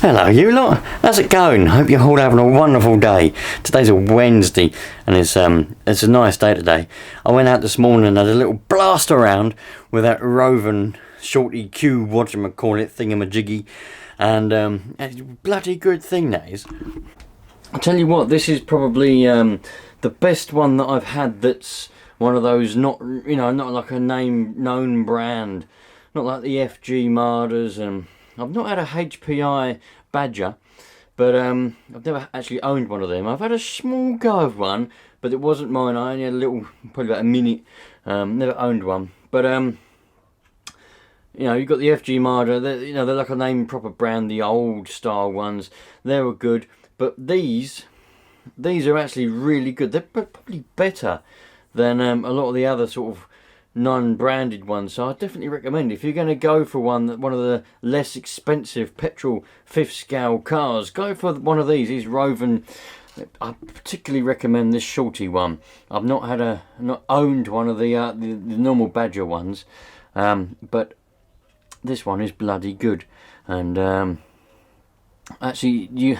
Hello you lot, how's it going? Hope you're all having a wonderful day. Today's a Wednesday and it's a nice day today. I went out this morning and had a little blast around with that Rovan shorty Q whatchamacallit thingamajiggy, and it's a bloody good thing that is. I'll tell you what, this is probably the best one that I've had that's one of those not like a known brand, not like the FG Mardas, and I've not had a HPI Badger, but I've never actually owned one of them. I've had a small go of one, but it wasn't mine. I only had a little, probably about a minute. Never owned one, but you've got the FG Marder. They're like a name proper brand, the old style ones. They were good, but these are actually really good. They're probably better than a lot of the other sort of non-branded ones, so I definitely recommend, if you're going to go for one of the less expensive petrol 5th scale cars, go for one of these Rovan. I particularly recommend this shorty one. I've not owned one of the normal Badger ones, but this one is bloody good. And actually,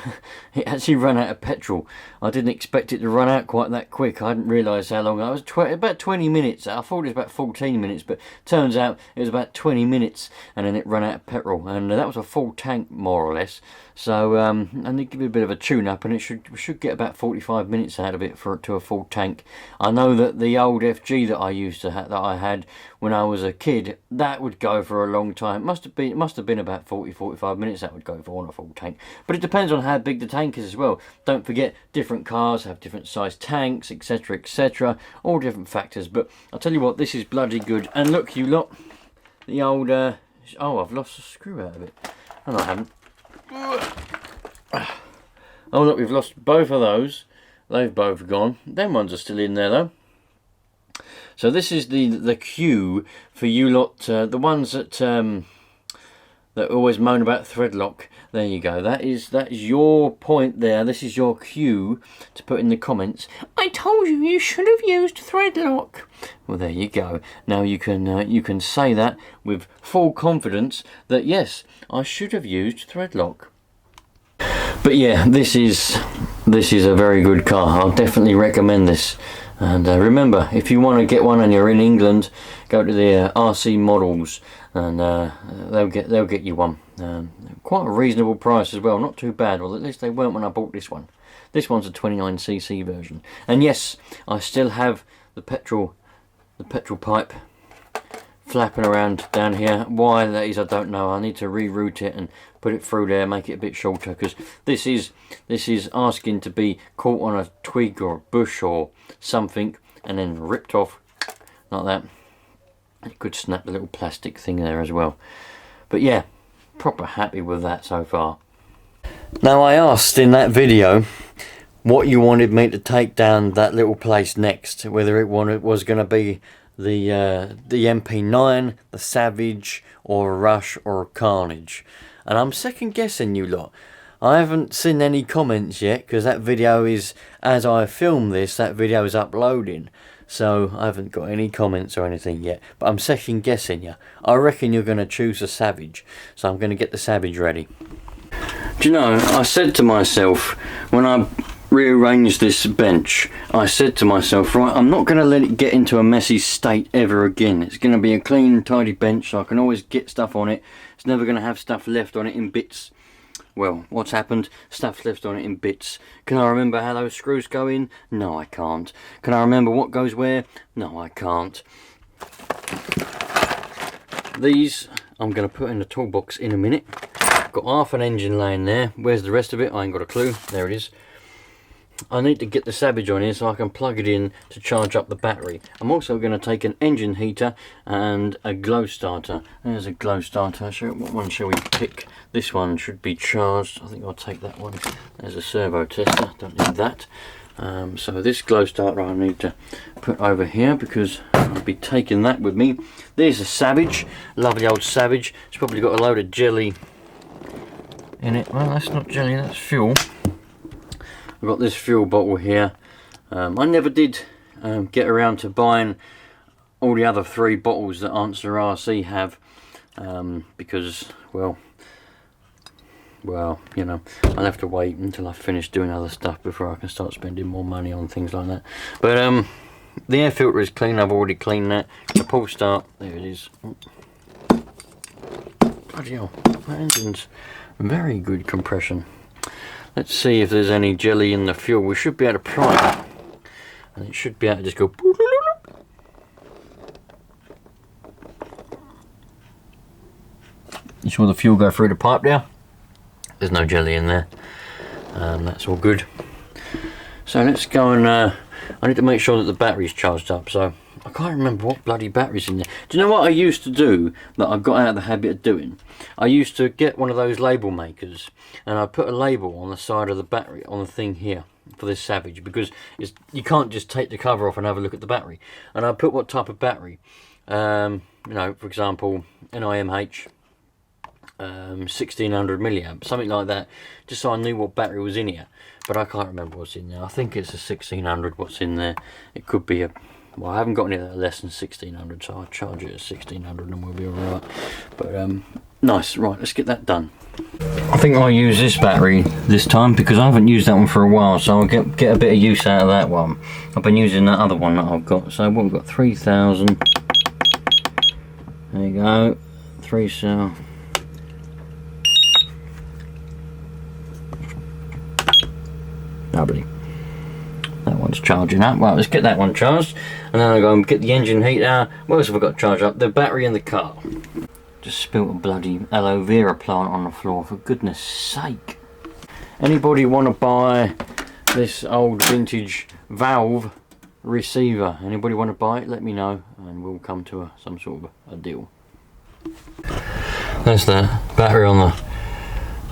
it actually ran out of petrol. I didn't expect it to run out quite that quick. I didn't realise how long. I was about 20 minutes. I thought it was about 14 minutes, but turns out it was about 20 minutes, and then it ran out of petrol. And that was a full tank, more or less. So, and they give it a bit of a tune-up, and it should get about 45 minutes out of it to a full tank. I know that the old FG that I had when I was a kid, that would go for a long time. It must have been about 40-45 minutes that would go for on a full tank. But it depends on how big the tank is as well. Don't forget, different cars have different size tanks, etc, etc, all different factors. But I'll tell you what, this is bloody good. And look, you lot, the old oh, I've lost a screw out of it. Oh, no, I haven't. Oh look, we've lost both of those. They've both gone. Them ones are still in there though. So this is the Q for you lot, the ones that always moan about thread lock. There you go. That is your point there. This is your cue to put in the comments. I told you should have used thread lock. Well, there you go. Now you can say that with full confidence that yes, I should have used thread lock. But yeah, this is a very good car. I'll definitely recommend this. And remember, if you want to get one and you're in England, go to the RC Models, and they'll get you one. Quite a reasonable price as well, not too bad. Well, at least they weren't when I bought this one. This one's a 29cc version. And yes, I still have the petrol pipe flapping around down here. Why that is, I don't know. I need to reroute it and put it through there, make it a bit shorter, because this is asking to be caught on a twig or a bush or something and then ripped off like that. It could snap the little plastic thing there as well. But yeah, proper happy with that so far. Now, I asked in that video what you wanted me to take down that little place next, whether it was going to be the MP9, the Savage, or a Rush, or a Carnage. And I'm second guessing you lot. I haven't seen any comments yet, because that video is, as I film this, that video is uploading. So I haven't got any comments or anything yet. But I'm second guessing you. I reckon you're going to choose the Savage. So I'm going to get the Savage ready. Do you know, I said to myself, when I rearranged this bench, I said to myself, right, I'm not going to let it get into a messy state ever again. It's going to be a clean, tidy bench, so I can always get stuff on it. It's never going to have stuff left on it in bits. Well, what's happened? Stuff's left on it in bits. Can I remember how those screws go in? No, I can't. Can I remember what goes where? No, I can't. These I'm going to put in the toolbox in a minute. Got half an engine laying there. Where's the rest of it? I ain't got a clue. There it is. I need to get the Savage on here so I can plug it in to charge up the battery. I'm also going to take an engine heater and a glow starter. There's a glow starter. What one shall we pick? This one should be charged. I think I'll take that one. There's a servo tester. Don't need that. So this glow starter I need to put over here because I'll be taking that with me. There's a Savage. Lovely old Savage. It's probably got a load of jelly in it. Well, that's not jelly, that's fuel. I've got this fuel bottle here. I never did get around to buying all the other 3 bottles that Answer RC have because, well, well, you know, I'll have to wait until I finish doing other stuff before I can start spending more money on things like that. But the air filter is clean. I've already cleaned that. The pull start, there it is. Bloody hell, that engine's very good compression. Let's see if there's any jelly in the fuel. We should be able to pry it, and it should be able to just go. You saw the fuel go through the pipe there. There's no jelly in there. That's all good. So let's go and I need to make sure that the battery's charged up. So I can't remember what bloody battery's in there. Do you know what I used to do that I got out of the habit of doing? I used to get one of those label makers and I put a label on the side of the battery on the thing here for this Savage, because you can't just take the cover off and have a look at the battery. And I put what type of battery, you know, for example, NIMH 1600 milliamp, something like that, just so I knew what battery was in here. But I can't remember what's in there. I think it's a 1600 what's in there. It could be a, well, I haven't got any less than 1600, so I'll charge it at 1600 and we'll be alright. But nice. Right, let's get that done. I think I'll use this battery this time because I haven't used that one for a while, so I'll get a bit of use out of that one. I've been using that other one that I've got. So what, we've got 3000. There you go, 3 cell. Lovely. That one's charging up. Right, let's get that one charged, and then I'll go and get the engine heater. What else have I got to charge up? The battery in the car. Just spilt a bloody aloe vera plant on the floor, for goodness sake. Anybody want to buy this old vintage valve receiver? Anybody want to buy it? Let me know and we'll come to some sort of a deal. There's the battery on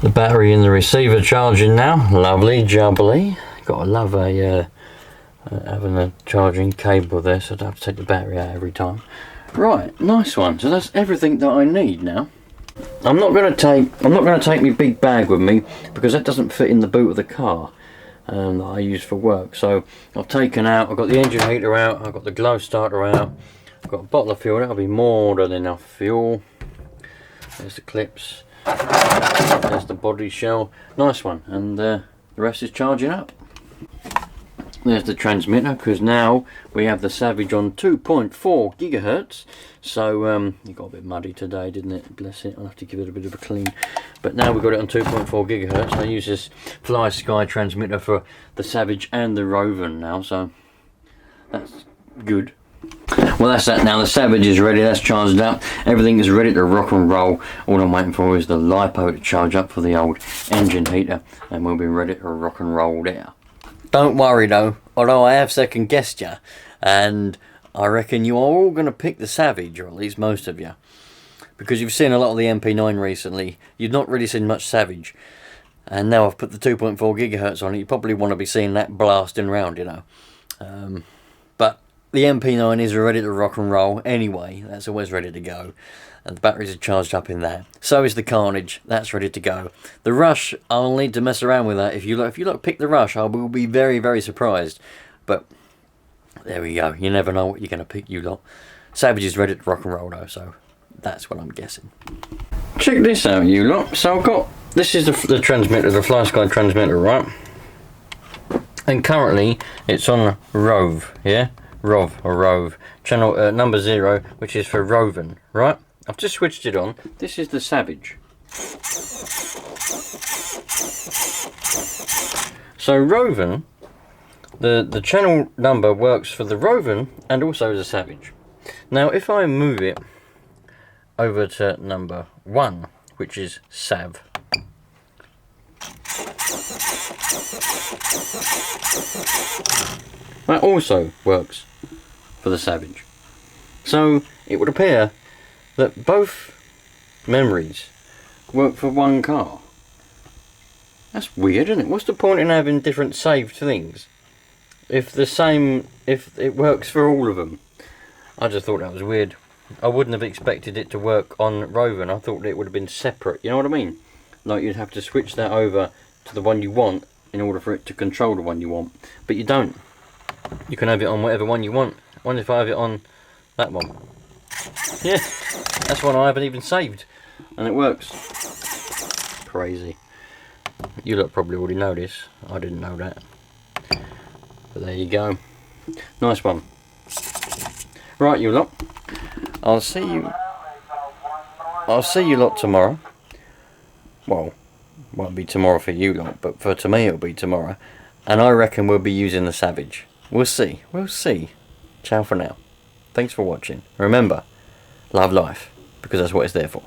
the battery in the receiver charging now. Lovely jubbly. Gotta love having a charging cable there, so I don't have to take the battery out every time. Right, nice one. So that's everything that I need now. I'm not gonna take my big bag with me because that doesn't fit in the boot of the car that I use for work. So I've taken out, I've got the engine heater out, I've got the glow starter out, I've got a bottle of fuel. That'll be more than enough fuel. There's the clips. There's the body shell. Nice one. And the rest is charging up. There's the transmitter, because now we have the Savage on 2.4 gigahertz. So it got a bit muddy today, didn't it? Bless it. I'll have to give it a bit of a clean. But now we've got it on 2.4 gigahertz. I use this Fly Sky transmitter for the Savage and the Rovan now, so that's good. Well, that's that now. The Savage is ready, that's charged up, everything is ready to rock and roll. All I'm waiting for is the LiPo to charge up for the old engine heater, and we'll be ready to rock and roll there. Don't worry though, although I have second guessed you, and I reckon you are all going to pick the Savage, or at least most of you, because you've seen a lot of the MP9 recently. You've not really seen much Savage, and now I've put the 2.4 gigahertz on it. You probably want to be seeing that blasting around, you know. But the MP9 is ready to rock and roll anyway. That's always ready to go, and the batteries are charged up in that. So is the Carnage. That's ready to go. The Rush, I'll need to mess around with that. If you look pick the Rush, I will be very, very surprised. But there we go. You never know what you're going to pick, you lot. Savage is ready to rock and roll though, so that's what I'm guessing. Check this out, you lot. So I've got, this is the transmitter, the Fly Sky transmitter, right? And currently it's on Rove, yeah? Rove, channel number 0, which is for Rovan, right? I've just switched it on. This is the Savage. So Rovan, the channel number works for the Rovan and also the Savage. Now if I move it over to number 1, which is Sav, that also works for the Savage. So it would appear that both memories work for one car. That's weird, isn't it? What's the point in having different saved things if it works for all of them? I just thought that was weird. I wouldn't have expected it to work on Rovan. I thought it would have been separate, you know what I mean? Like you'd have to switch that over to the one you want in order for it to control the one you want, but you don't. You can have it on whatever one you want. What if I have it on that one? Yeah, that's one I haven't even saved, and it works. Crazy. You lot probably already know this. I didn't know that. But there you go. Nice one. Right, you lot. I'll see you lot tomorrow. Well, won't be tomorrow for you lot, but to me it'll be tomorrow. And I reckon we'll be using the Savage. We'll see. We'll see. Ciao for now. Thanks for watching. Remember, love life, because that's what it's there for.